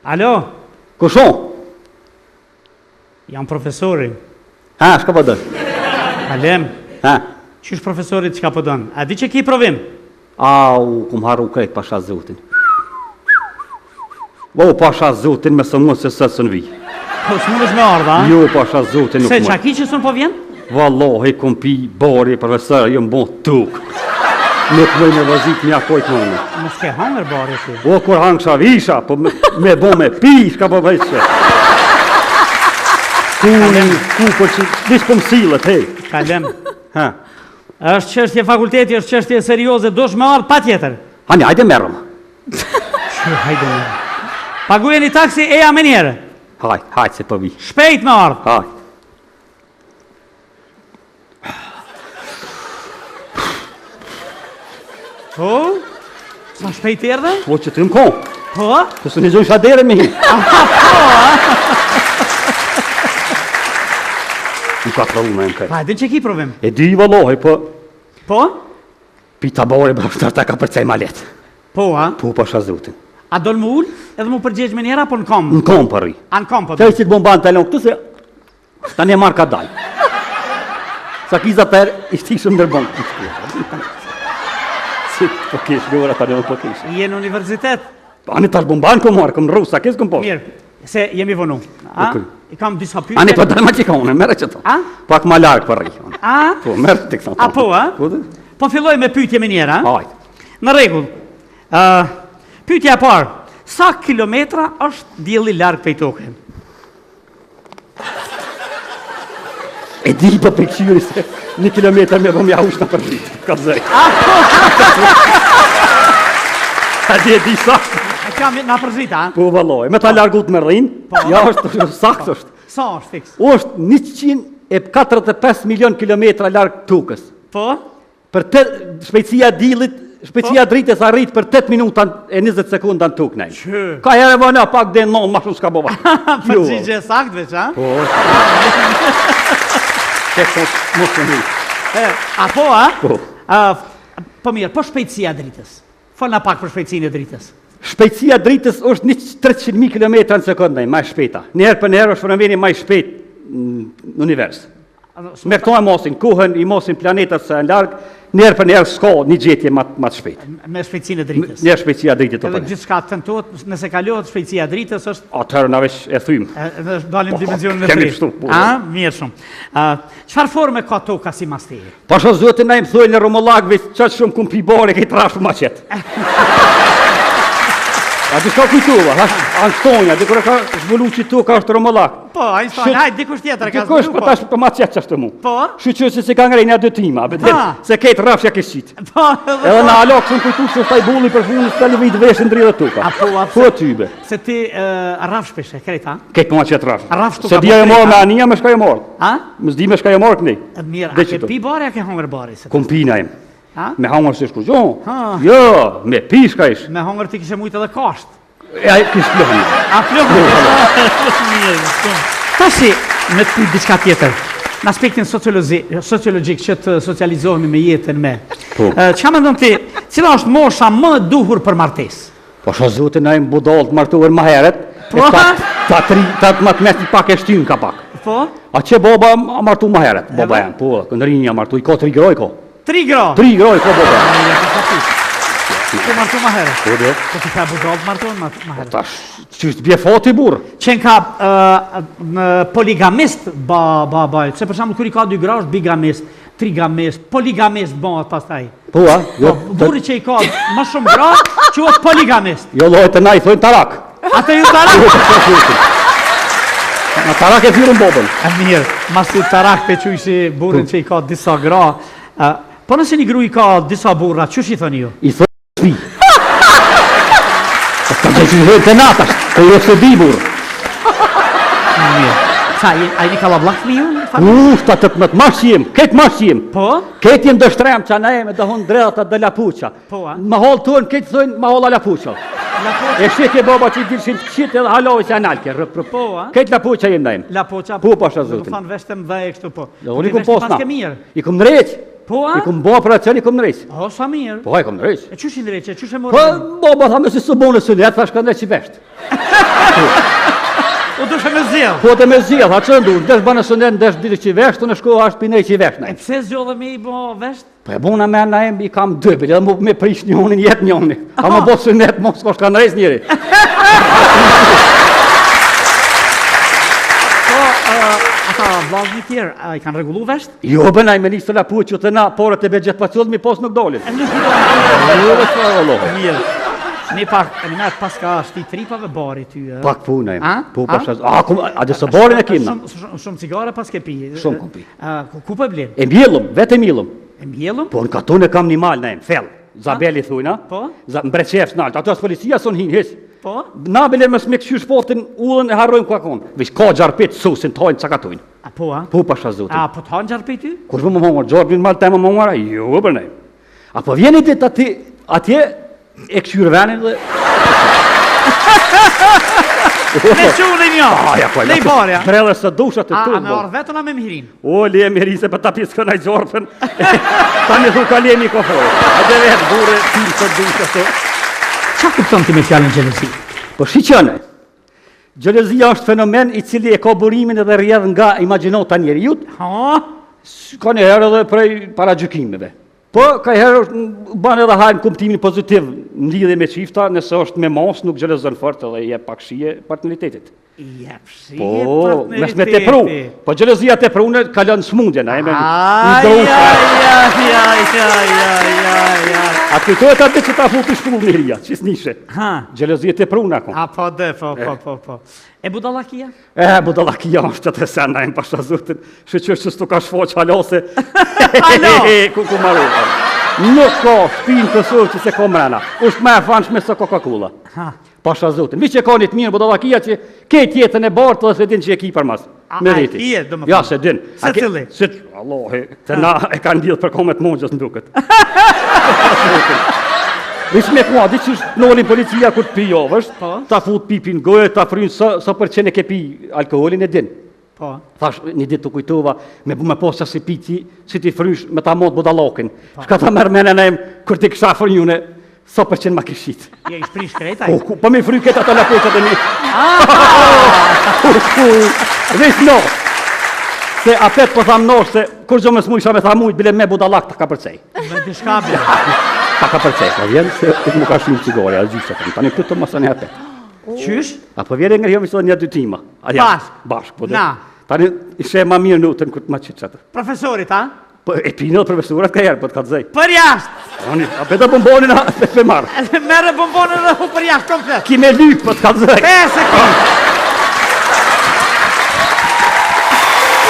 Alo, Kushon? jam profesori. Ha, shka po dën? Alem, Ha? qysh profesorit çka po don? A di që ki provim? Au, kum harru krejt pasha zotin. O, pasha zotin me së mund se së sën vi. Po s'mundesh me ardha, a? Jo, pasha zotin nuk Se mund. qa ki që s'un po vjen? Wallahi, kum pi bori, profesor, jo m'bon tuk. Nuk mëj me vazit mja kojt më unë. Mos ke hangër bari si. O, kur hangsha visha, po me bo me pi, shka po vejtë. Ku për që, dish për mësilët, hej. Kalem, Ha? është çështje fakulteti, është çështje serioze, dosh me ardh pa tjetër. Hani, hajde merëm. Që hajde me. Pagujeni taksi e jam e njerë. Hajde se po vi. Shpejt me ardh. Hajde. Po? Sa shpejt erdhe? Po që të më kohë, Po? të së një gjojnë shadere me hi. Nuk ka të me në kaj. Pa, edhe që ki provim? E di valohi, po Po? pita bori bërë ta ka përcej ma letë. Po, a? Po pasha zotin. A do më ull edhe më përgjegjë me njera, po në kom? Në kom përri. A në kom, po? Të e që të bomban të talon këtu se ta një marrë ka daj. Sa kiza për i shtishëm nërbon. Si, po kesh, gjora ta një po kesh. Je në universitet? Ani tash bomban ko marrë, këm rru, sa kes këm poshtë. Mirë, se jemi vonu. A? Okej. I kam disa pyetje. Ani po dalë ma që ka unë, merë që to. A? Pak ma larkë përri. A? Po, merë të kësa. A po, a? Po, dhe? Po filloj me pyetje me njera, a? Hajde. Në rregull. Pyetja e parë. Sa kilometra është dielli larg prej tokës? E di për pëkqyri se 1 kilometër me bëm ja ush në përri. Ka zëj. A di e di sa? E kam na përzit, a? Po valoj, me ta largut me rrin, ja është sakt është. Sa është fiks? Është 145 milion kilometra larg tokës. Po? Për shpejtësia dillit, shpejtësia dritës arrit për 8 minuta e 20 sekunda në tokë nej. Që? Ka herë vëna pak dhe non, ma shumë s'ka bova. Përgjigje sakt veç, a? Po. Tek mos të një. A po, a? Po. Po mirë, po shpejtësia e dritës. Folna pak për shpejtësinë e dritës. Shpejtësia dritës është 300.000 km në sekundë, ma shpejta. Njerë për njerë është fenomeni ma shpejt në univers. Me këto e mosin, kohën i mosin planetat se në largë, njerë për njerë s'ka një gjetje ma të shpejt. Me shpejtësinë e dritës. Njerë shpejtësia dritit të Edhe përne. gjithçka tentohet, nëse kalohet shpejtësia e dritës është Atërë në vesh e thymë. edhe dalim dimensionin e kemi tretë. kështu, po. A, mirë shumë. Çfarë forme ka toka si masteri? Pasha zotin na im thujnë në Romullakve, qatë shumë kum pibare, kejtë rashë ma qetë. A di shka kujtuva, Anstonja, di kërë ka zbulu që toka është Romullak. Po, Einstein, hajde dikush tjetër ka Dikush, zbulu, po tash për ma qetë qashtë mu. Po? Shqyqë se ka ngrejnë a dëtima, se kejtë rafshja ke shqitë. Po, Edhe në alok shumë kujtu që është taj bulli për fundës të lëvit veshën dridhe tuka. Po tybe. Se ti rraf shpeshe, krejta? Kejtë për ma qetë rafshë. Rafsh tuka Se dhja e po morë krejta. me anija me shka e morë. A? Më zdi me shka e morë këni. Mirë, Dhe a ke qëto. pi bari, a ke hongër bari? Se Kom pina im. A? Me hangër se shku gjohë. Ha. Jo, me pishka ish. Me hongër ti kishe mujtë edhe kasht. E a kishë plëhën. A flokë? Mirë, shumë. Tashi, me të pyet diçka tjetër. Në aspektin sociologjik që të socializohemi me jetën me. Po. Çka mendon ti, cila është mosha më e duhur për martesë? Po shë zotin na im budallë të martuar më heret. Po, Ta të matë mesi pak e shtynë ka pak. Po? A që boba a martu më heret. Boba janë, po, këndërinja martu. I ka 3 groj ko. 3 gra. 3 groj ko boba. Po martu ma herë. Po dhe. Po ti ka budall të martuar ma herë. Tash, që është bje fati burë. Qenë ka poligamist se për shembull kur i ka 2 gra është bigamist, trigamist, poligamist bëhet pastaj. Po, a? Po, burri që i ka më shumë gra quhet poligamist. Jo lojë të na i thojnë tarak. Atë ju tarak. Në tarak e thyrën bobën. Mirë, masi tarak pe qujshi burrin që i ka disa gra. Po nëse një gru i ka disa burra, çush i thoni ju? I thojnë shpi. Po të që që hëjtë të natash, të i rësë di burë. Mirë. Sa, a i një ka lablak fëmi ju? Shta të të më të mashqim, këtë mashqim. Po? Këtë jem dështrem që na e me dëhon dreta dhe lapuqa. Po, a? Ma holë tonë, këtë thojnë ma holla lapuqa. E shqetje boba që i dilshin të qite dhe halovë që analke. Po, a? Këtë lapuqa jem dajmë. Lapoqa. Po, pasha zotin. Do të thonë veshtem dhe e kështu po. Unë i Ti kum veshti posna. paske mirë. I kum nreq. Po, a? I kum bo operacion, i kum nreq. O, sa mirë. Po, i kum nreq. E çush i ndreqe, çush e Po, morë? boba tha me si së bonë së letë, thash ka nreq i vesht. U dushe me zjell. Po të me zjell, a që ndu, ndesh banë së ndesh ditë që i vesh, të në shko ashtë pinej që i vesh, E nej. pse zgjodhe me i bo vesht? Po e bona me na i kam dëbel, edhe me prish njonin, jet njonin. A më bo së net, mos s'ka shka nëres njëri. Po, ata vllazëni tjerë, i kanë rregullu vesht? Jo, bënaj me nisë të lapu që të na, porët e begjet pa qëllë, mi pos nuk dolin. Mirë. Ne pak, e minat pas ka shti tripave bari ty, e? Pak punaj. A? Po pashas, a dhe së borin e kimna. Shumë cigare pas ke pi. Shumë kom pi. Ku po e blen? E mbjellum, vetë mbjellum. E mbjellum? Po në katon e kam një mal në fell. Zabeli thujna. Po? Mbreqef s'nalt, ato as policia son hin hiç. Po? Na bile më smek qysh potin ullën e harrojnë ku akon. Vish ka gjarpit susin tojnë cakatojnë. A po, a? Po pasha zotin. A po të hanë gjarë ty? Kur më hongër, gjorë vinë mal tema më hongëra? Jo, bërnej. Apo vjeni dit atje e këshyrë venin dhe... Me qunë e një! Aja, po, Lej barja! Brele së dushat të A tu. me orë vetën a me mhirin? O, le me rise për ta pisë kënaj gjorëpën. Ta një thu ka le një kohorë. A dhe vetë bure, tim së dushat të... Qa kupton ti me fjallën gjelësi? Po shiqëne, gjelëzia është fenomen i cili e ka burimin edhe rjedh nga imaginota njeriut, Ha? ka një herë edhe prej para gjykimeve. Po, ka herë banë edhe hajnë kuptimin pozitiv në lidhje me qifta, nëse është me mos, nuk gjelëzën fort edhe je pak shije partneritetit. Jep shi Po, mes me te pru. Po gjelëzia te prune ka lënë smundje, na e me A kujtojt atë që ta futi shkull njëria, që s'nishe. Ha? Gjelëzia te prune akon. A po dhe, po. E budallakia? Budallakia është të sen, na e më pasha zutin, shëqër që s'tu ka shfoq halose. Alo! Ku maru. Nuk ka shpinë të surë që se ko mrena. Usht me e fanshme së Coca-Cola. Ha? Pasha zotin. Vi që ka një të mirë budallakia që kejt jetën e bartë dhe se din që e ki për mas. Me A e veti. kije, do më Ja, thonë. se din. Se cili? Se, Allah, të na e kanë lidhë për komet mongjës në duket. Vish me kua, di që nolin policia kur të pijovësht, Po. ta fut pipin gojë, ta frynë sa për qene ke pi alkoholin e din. Po. Thash, një ditë të kujtova, me posë si piti, si ti frysh me ta mot budallakin. Shka ta mërë mene nejmë, kur ti kësha frynjune, sa për qenë ma këshit. Je i shprish krejtaj? Po me fry këtë ato lapoqat e mi. Vish no. Se apet po tham nosh se, kur gjo me s'mujsha me tha mujt, bile me budallak ta ka përcej. Me dishka bile. Ta ka përcej, po vjen se më ka shumë cigare, a gjysë të tani këtë të masën e apet. Qysh? Apo vjen nga jo mi një dy tima. Bashk, po dhe. Na. Tani ishe ma mirë nutën këtë ma qitë qatë. Profesorit, ha? Po e pinë dhe profesurat ka herë, po të ka të zej. Për jashtë! Apet e bombonin a pe marë. Mere bombonën dhe hu për jashtë komplet. Ki me lyk, po të ka të zej. 5 sekundë!